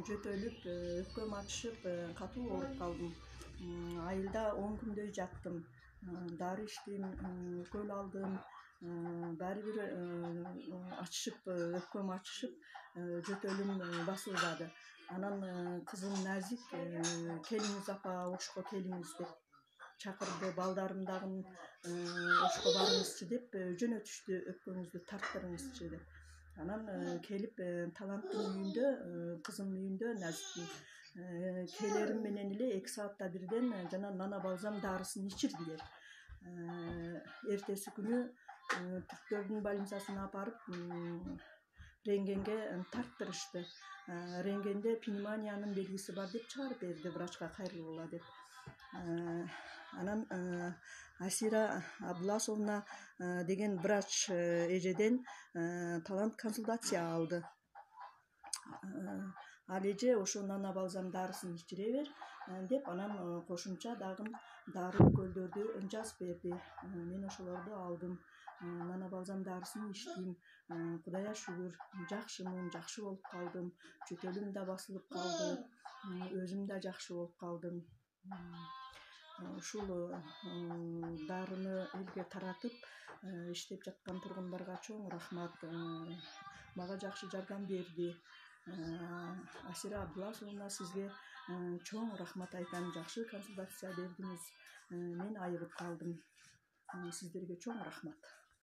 жөтөлүп, өпкөм ачышып, катуу ооруп калдым. Айылда 10 күндөй жаттым. Дары иштим, укол алдым. Баары бир ачышып, өпкөм ачышып, жөтөлүм басылбады. Анан кызым Назик келиңиз апа, ошко келиңиз деп чакырды. Балдарым дагы ошко барыңызчы деп жөнөтүштү, өпкөңүздү тарттырыңызчы деп. Анан келип Таланттын үйүндө, кызым үйүндө Назиктин келерим менен эле 2 саатта бирден жана нана балзам дарысын ичирдилер. Эртеси күнү Түрктөрдүн больницасына апарып рентгенге тарттырышты. Рентгенде пневмониянын белгиси бар деп чыгарып берди врачка, кайрылгыла деп. Анан Асира Абдуласовна деген врач эжеден Талант консультация алды. Ал эже ошо нана балзам дарысын ичире бер деп, анан кошумча дагы дары уколдорду жазып берди. Мен ошолорду алдым. Нана балзам дарысын ичтим. Кудайга шүгүр, жакшымын, жакшы болуп калдым. Жөтөлүм да басылып калды. Өзүм да жакшы болуп калдым. Ушул дарыны элге таратып иштеп жаткан тургундарга чоң рахмат. Мага жакшы жардам берди. Асира Абдуласовна, сизге чоң рахмат айтам. Жакшы консультация бердиңиз. Мен айыгып калдым. Сиздерге чоң рахмат.